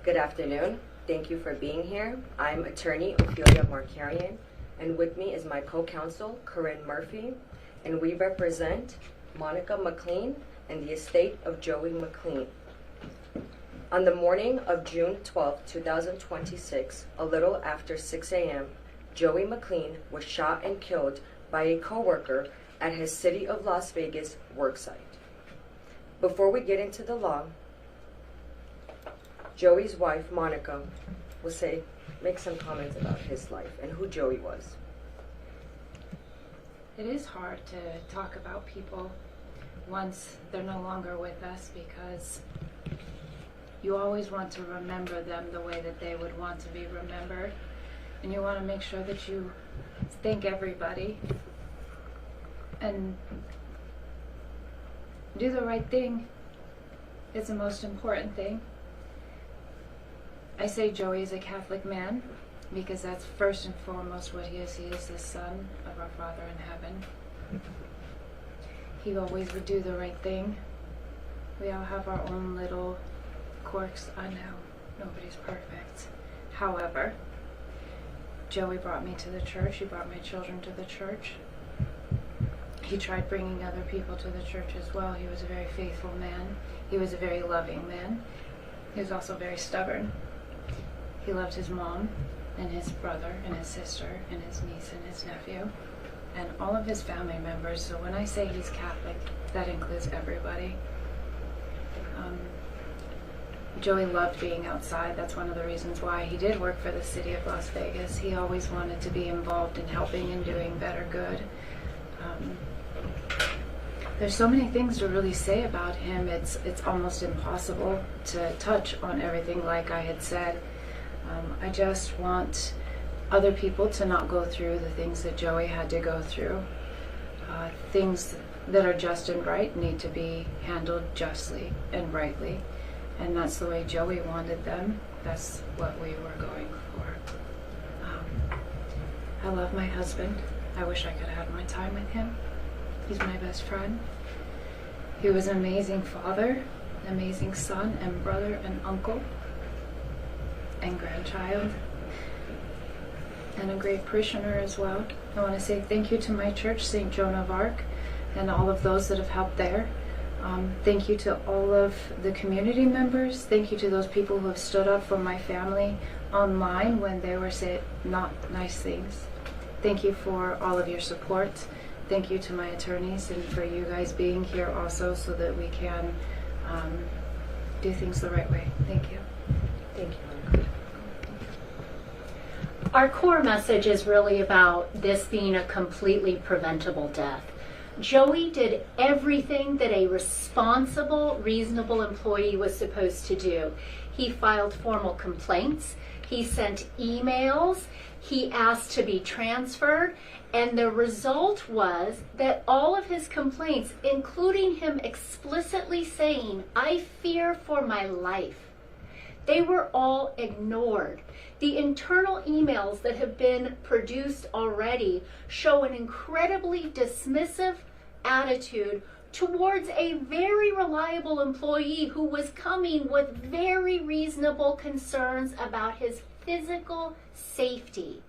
Good afternoon. Thank you for being here. I'm attorney Ophelia Markarian, and with me is my co-counsel, Corinne Murphy, and we represent Monica McClean and the estate of Joey McLean. On the morning of June 12, 2026, a little after 6 a.m., Joey McLean was shot and killed by a coworker at his City of Las Vegas worksite. Before we get into the law, Joey's wife, Monica, will make some comments about his life and who Joey was. It is hard to talk about people once they're no longer with us, because you always want to remember them the way that they would want to be remembered. And you want to make sure that you thank everybody and do the right thing. It's the most important thing. I say Joey is a Catholic man because that's first and foremost what he is. He is the son of our Father in heaven. He always would do the right thing. We all have our own little quirks. I know, nobody's perfect. However, Joey brought me to the church. He brought my children to the church. He tried bringing other people to the church as well. He was a very faithful man. He was a very loving man. He was also very stubborn. He loved his mom and his brother and his sister and his niece and his nephew and all of his family members. So when I say he's Catholic, that includes everybody. Joey loved being outside. That's one of the reasons why he did work for the City of Las Vegas. He always wanted to be involved in helping and doing better good. There's so many things to really say about him. It's almost impossible to touch on everything like I had said. I just want other people to not go through the things that Joey had to go through. Things that are just and right need to be handled justly and rightly. And that's the way Joey wanted them. That's what we were going for. I love my husband. I wish I could have had my time with him. He's my best friend. He was an amazing father, an amazing son and brother and uncle and grandchild, and a great parishioner as well. I want to say thank you to my church, St. Joan of Arc, and all of those that have helped there. Thank you to all of the community members. Thank you to those people who have stood up for my family online when they were saying not nice things. Thank you for all of your support. Thank you to my attorneys and for you guys being here also so that we can do things the right way. Thank you. Thank you. Our core message is really about this being a completely preventable death. Joey did everything that a responsible, reasonable employee was supposed to do. He filed formal complaints, he sent emails, he asked to be transferred, and the result was that all of his complaints, including him explicitly saying, "I fear for my life," they were all ignored. The internal emails that have been produced already show an incredibly dismissive attitude towards a very reliable employee who was coming with very reasonable concerns about his physical safety.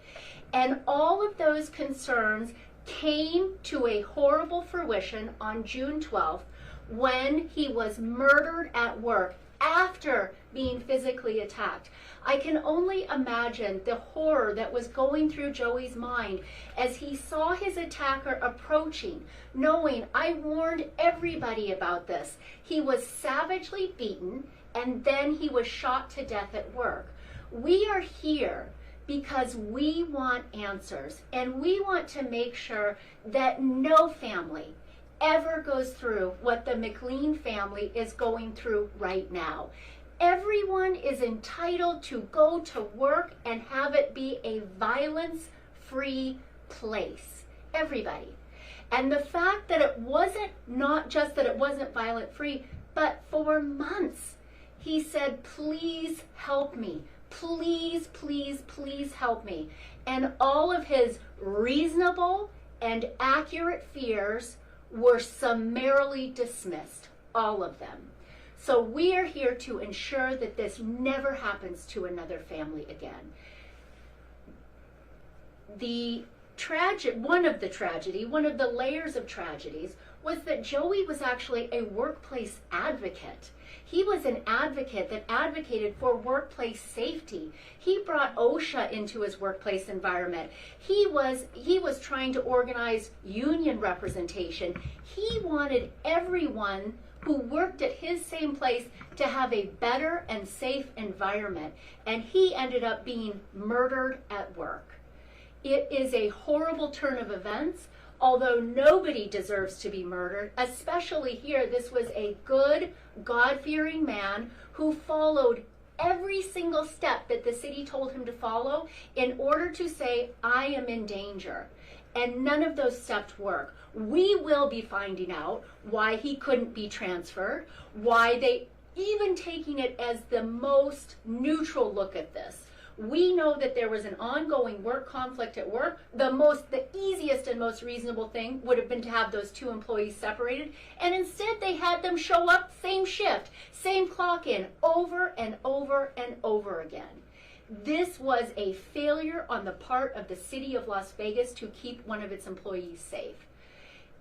And all of those concerns came to a horrible fruition on June 12th when he was murdered at work after being physically attacked. I can only imagine the horror that was going through Joey's mind as he saw his attacker approaching, knowing I warned everybody about this. He was savagely beaten and then he was shot to death at work. We are here because we want answers, and we want to make sure that no family ever goes through what the McLean family is going through right now. Everyone is entitled to go to work and have it be a violence-free place. Everybody. And the fact that it wasn't, not just that it wasn't violent-free, but for months, he said, "Please help me. Please, please, please help me." And all of his reasonable and accurate fears were summarily dismissed, all of them. So we are here to ensure that this never happens to another family again. One of the layers of tragedies was that Joey was actually a workplace advocate. He was an advocate that advocated for workplace safety. He brought OSHA into his workplace environment. He was trying to organize union representation. He wanted everyone who worked at his same place to have a better and safe environment. And he ended up being murdered at work. It is a horrible turn of events, although nobody deserves to be murdered, especially here. This was a good, God-fearing man who followed every single step that the city told him to follow in order to say, I am in danger. And none of those steps work. We will be finding out why he couldn't be transferred, why they even taking it as the most neutral look at this. We know that there was an ongoing work conflict at work. The easiest and most reasonable thing would have been to have those two employees separated. And instead they had them show up, same shift, same clock in, over and over and over again. This was a failure on the part of the city of Las Vegas to keep one of its employees safe.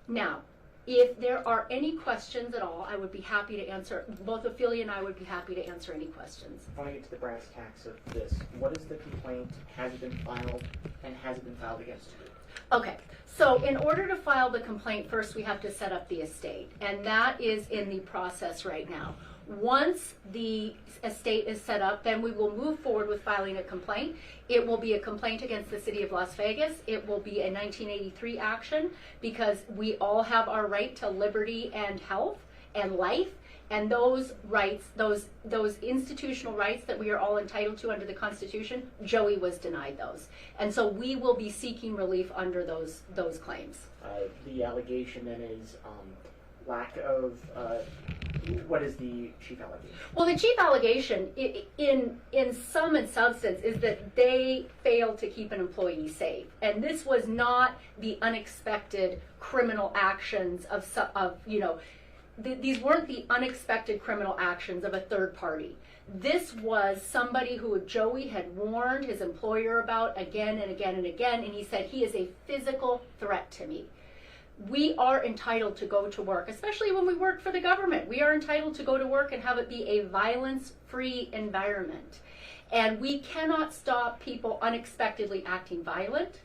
Now, if there are any questions at all, I would be happy to answer. Both Ophelia and I would be happy to answer any questions. I want to get to the brass tacks of this. What is the complaint? Has it been filed? And has it been filed against you? Okay, so in order to file the complaint, first we have to set up the estate, and that is in the process right now. Once the estate is set up, then we will move forward with filing a complaint. It will be a complaint against the city of Las Vegas. It will be a 1983 action because we all have our right to liberty and health and life, and those rights, those institutional rights that we are all entitled to under the Constitution, Joey was denied those. And so we will be seeking relief under those claims. The allegation then is lack of, what is the chief allegation? Well, the chief allegation in sum and substance is that they failed to keep an employee safe. And this was not the unexpected criminal actions these weren't the unexpected criminal actions of a third party. This was somebody who Joey had warned his employer about again and again and again, and he said, he is a physical threat to me. We are entitled to go to work, especially when we work for the government. We are entitled to go to work and have it be a violence-free environment. And we cannot stop people unexpectedly acting violent,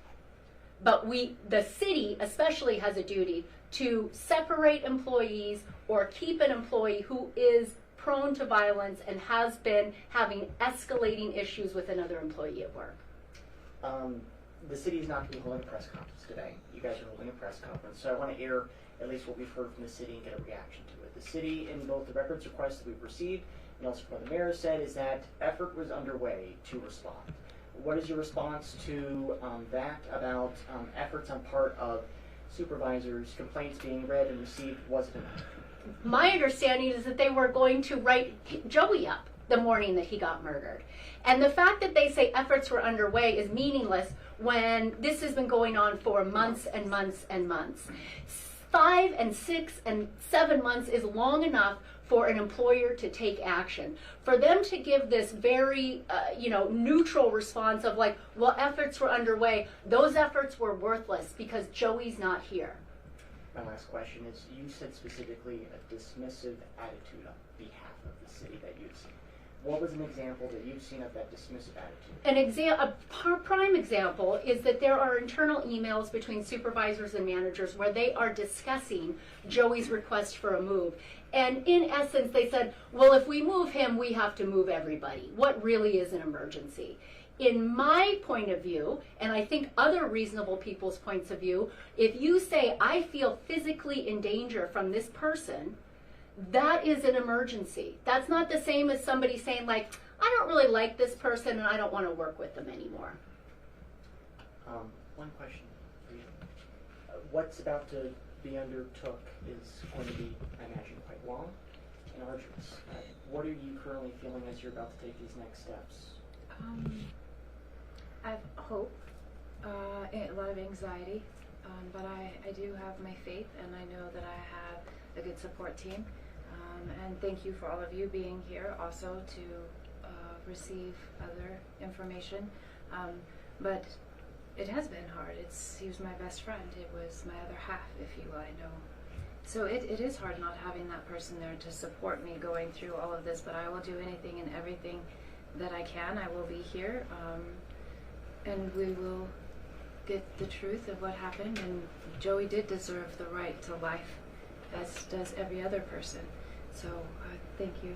but the city especially has a duty to separate employees or keep an employee who is prone to violence and has been having escalating issues with another employee at work. The city is not going to be holding a press conference today. You guys are holding a press conference, so I want to air at least what we've heard from the city and get a reaction to it. The city, in both the records requests that we've received and also what the mayor said, is that effort was underway to respond. What is your response to that about efforts on part of supervisors, complaints being read and received wasn't enough? My understanding is that they were going to write Joey up the morning that he got murdered. And the fact that they say efforts were underway is meaningless when this has been going on for months and months and months. 5 and 6 and 7 months is long enough for an employer to take action. For them to give this very, neutral response of like, well, efforts were underway, those efforts were worthless because Joey's not here. My last question is, you said specifically a dismissive attitude on behalf of the city that you've seen. What was an example that you've seen of that dismissive attitude? A prime example is that there are internal emails between supervisors and managers where they are discussing Joey's request for a move. And in essence, they said, well, if we move him, we have to move everybody. What really is an emergency? In my point of view, and I think other reasonable people's points of view, if you say, I feel physically in danger from this person, that is an emergency. That's not the same as somebody saying like, I don't really like this person and I don't want to work with them anymore. One question for you. What's about to be undertook is going to be, I imagine, quite long and arduous. What are you currently feeling as you're about to take these next steps? I have hope, a lot of anxiety, but I do have my faith, and I know that I have a good support team. And thank you for all of you being here also to receive other information. But it has been hard. He was my best friend. It was my other half, if you will, I know. So it is hard not having that person there to support me going through all of this, but I will do anything and everything that I can. I will be here, and we will get the truth of what happened. And Joey did deserve the right to life, as does every other person. So thank you.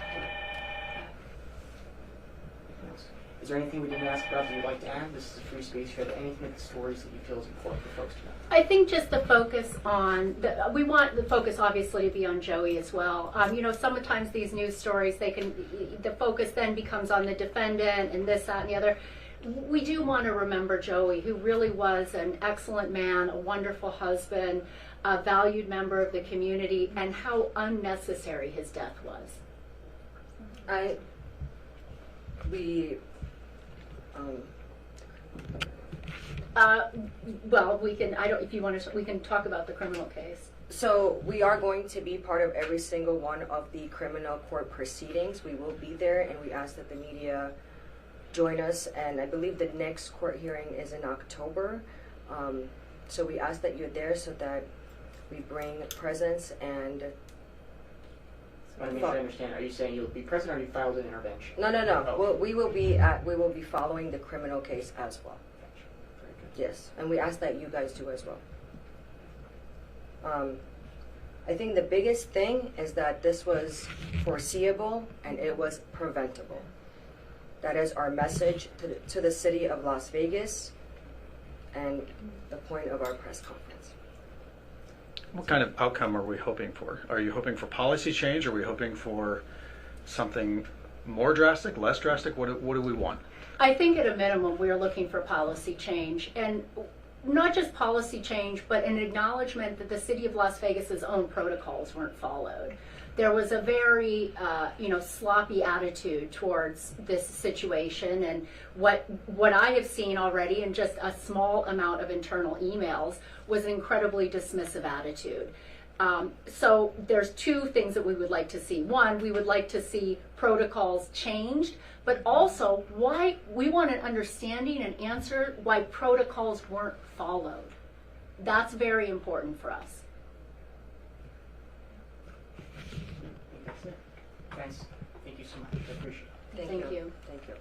Is there anything we didn't ask about that you'd like to add? This is a free space here. Anything with the stories that you feel is important for folks to know? I think just the focus on, we want the focus obviously to be on Joey as well. Sometimes these news stories, the focus then becomes on the defendant and this, that, and the other. We do want to remember Joey, who really was an excellent man, a wonderful husband, a valued member of the community, and how unnecessary his death was. We can. If you want to, we can talk about the criminal case. So we are going to be part of every single one of the criminal court proceedings. We will be there, and we ask that the media join us. And I believe the next court hearing is in October. So we ask that you're there so that we bring presence and. I want to make sure I understand. Are you saying you'll be present, or you filed an intervention? No. Oh. Well, we will be following the criminal case as well. Gotcha. Very good. Yes, and we ask that you guys do as well. I think the biggest thing is that this was foreseeable and it was preventable. That is our message to the city of Las Vegas and the point of our press conference. What kind of outcome are we hoping for? Are you hoping for policy change? Are we hoping for something more drastic, less drastic? What do we want? I think at a minimum we're looking for policy change, and not just policy change, but an acknowledgement that the city of Las Vegas's own protocols weren't followed. There was a very, sloppy attitude towards this situation, and what I have seen already in just a small amount of internal emails was an incredibly dismissive attitude. So there's two things that we would like to see. One, we would like to see protocols changed, but also why we want an understanding and answer why protocols weren't followed. That's very important for us. That's it. Guys, thank you so much. I appreciate it. Thank you. Thank you.